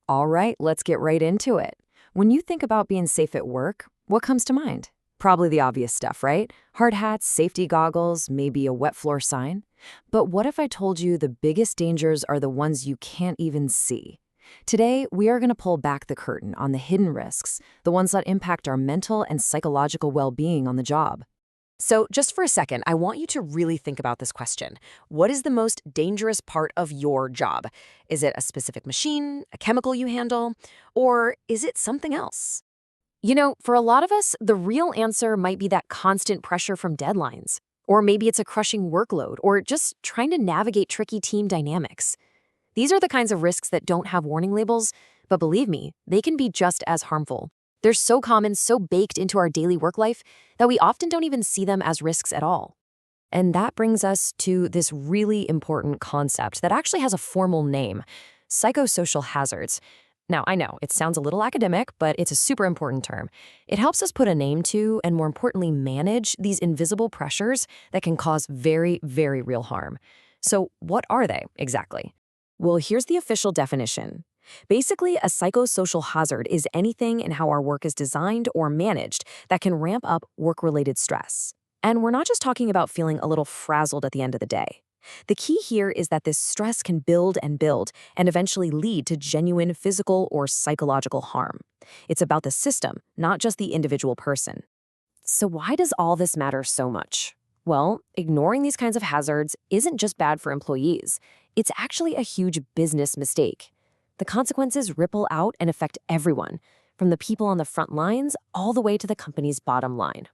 All right, let's get right into it. When you think about being safe at work, what comes to mind? Probably the obvious stuff, right? Hard hats, safety goggles, maybe a wet floor sign. But what if I told you the biggest dangers are the ones you can't even see? Today, we are going to pull back the curtain on the hidden risks, the ones that impact our mental and psychological well-being on the job. So, just for a second, I want you to really think about this question. What is the most dangerous part of your job? Is it a specific machine, a chemical you handle, or is it something else? For a lot of us, the real answer might be that constant pressure from deadlines. Or maybe it's a crushing workload, or just trying to navigate tricky team dynamics. These are the kinds of risks that don't have warning labels, but believe me, they can be just as harmful. They're so common, so baked into our daily work life, that we often don't even see them as risks at all. And that brings us to this really important concept that actually has a formal name: psychosocial hazards. Now, I know, it sounds a little academic, but it's a super important term. It helps us put a name to, and more importantly, manage these invisible pressures that can cause very, very real harm. So what are they exactly? Well, here's the official definition. Basically, a psychosocial hazard is anything in how our work is designed or managed that can ramp up work-related stress. And we're not just talking about feeling a little frazzled at the end of the day. The key here is that this stress can build and eventually lead to genuine physical or psychological harm. It's about the system, not just the individual person. So why does all this matter so much? Well, ignoring these kinds of hazards isn't just bad for employees. It's actually a huge business mistake. The consequences ripple out and affect everyone, from the people on the front lines all the way to the company's bottom line.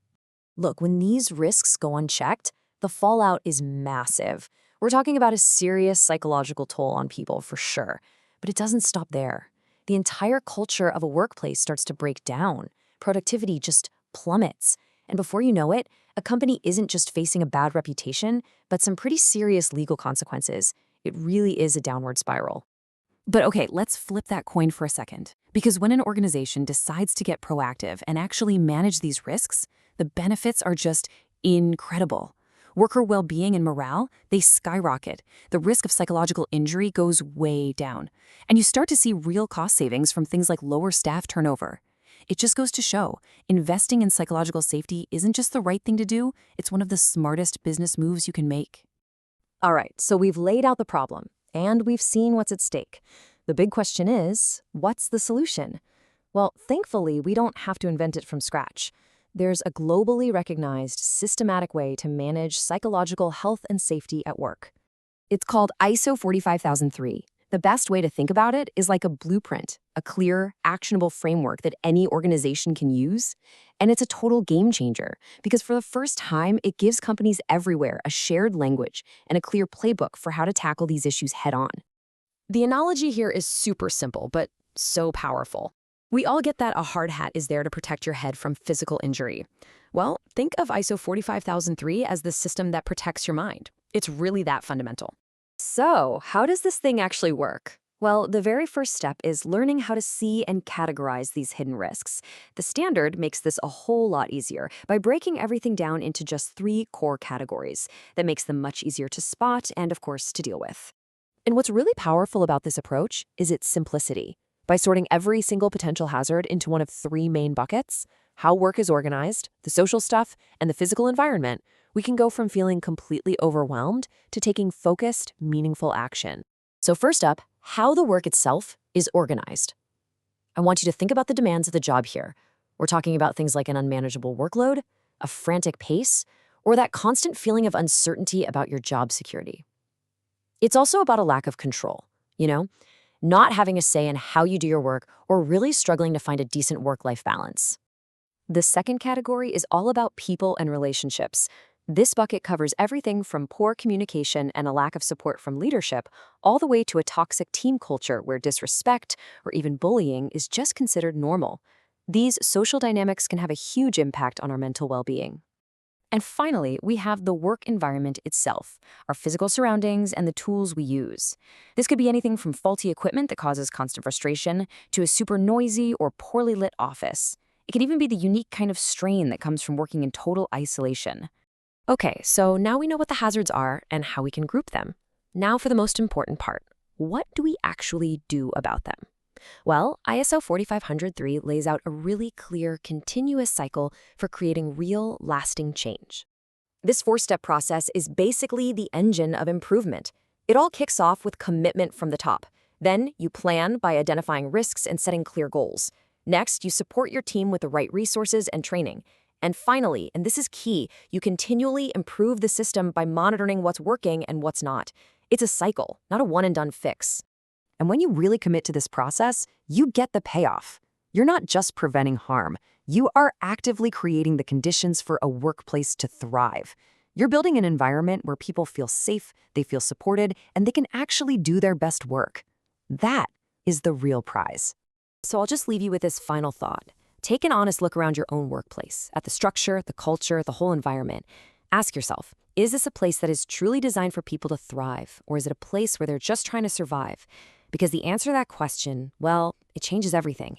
Look, when these risks go unchecked, the fallout is massive. We're talking about a serious psychological toll on people for sure, but it doesn't stop there. The entire culture of a workplace starts to break down. Productivity just plummets. And before you know it, a company isn't just facing a bad reputation, but some pretty serious legal consequences. It really is a downward spiral. But okay, let's flip that coin for a second. Because when an organization decides to get proactive and actually manage these risks, the benefits are just incredible. Worker well-being and morale, they skyrocket. The risk of psychological injury goes way down. And you start to see real cost savings from things like lower staff turnover. It just goes to show, investing in psychological safety isn't just the right thing to do, it's one of the smartest business moves you can make. All right, so we've laid out the problem, and we've seen what's at stake. The big question is, what's the solution? Well, thankfully, we don't have to invent it from scratch. There's a globally recognized, systematic way to manage psychological health and safety at work. It's called ISO 45003. The best way to think about it is like a blueprint, a clear, actionable framework that any organization can use. And it's a total game changer, because for the first time, it gives companies everywhere a shared language and a clear playbook for how to tackle these issues head-on. The analogy here is super simple, but so powerful. We all get that a hard hat is there to protect your head from physical injury. Well, think of ISO 45003 as the system that protects your mind. It's really that fundamental. So, how does this thing actually work? Well, the very first step is learning how to see and categorize these hidden risks. The standard makes this a whole lot easier by breaking everything down into just 3 core categories. That makes them much easier to spot and, of course, to deal with. And what's really powerful about this approach is its simplicity. By sorting every single potential hazard into one of 3 main buckets, how work is organized, the social stuff, and the physical environment, we can go from feeling completely overwhelmed to taking focused, meaningful action. So first up, how the work itself is organized. I want you to think about the demands of the job here. We're talking about things like an unmanageable workload, a frantic pace, or that constant feeling of uncertainty about your job security. It's also about a lack of control, not having a say in how you do your work or really struggling to find a decent work-life balance. The second category is all about people and relationships. This bucket covers everything from poor communication and a lack of support from leadership, all the way to a toxic team culture where disrespect or even bullying is just considered normal. These social dynamics can have a huge impact on our mental well-being. And finally, we have the work environment itself, our physical surroundings and the tools we use. This could be anything from faulty equipment that causes constant frustration to a super noisy or poorly lit office. It can even be the unique kind of strain that comes from working in total isolation. Okay, so now we know what the hazards are and how we can group them. Now for the most important part. What do we actually do about them? Well, ISO 45003 lays out a really clear, continuous cycle for creating real, lasting change. This four-step process is basically the engine of improvement. It all kicks off with commitment from the top. Then you plan by identifying risks and setting clear goals. Next, you support your team with the right resources and training. And finally, and this is key, you continually improve the system by monitoring what's working and what's not. It's a cycle, not a one-and-done fix. And when you really commit to this process, you get the payoff. You're not just preventing harm. You are actively creating the conditions for a workplace to thrive. You're building an environment where people feel safe, they feel supported, and they can actually do their best work. That is the real prize. So I'll just leave you with this final thought. Take an honest look around your own workplace, at the structure, the culture, the whole environment. Ask yourself, is this a place that is truly designed for people to thrive, or is it a place where they're just trying to survive? Because the answer to that question, well, it changes everything.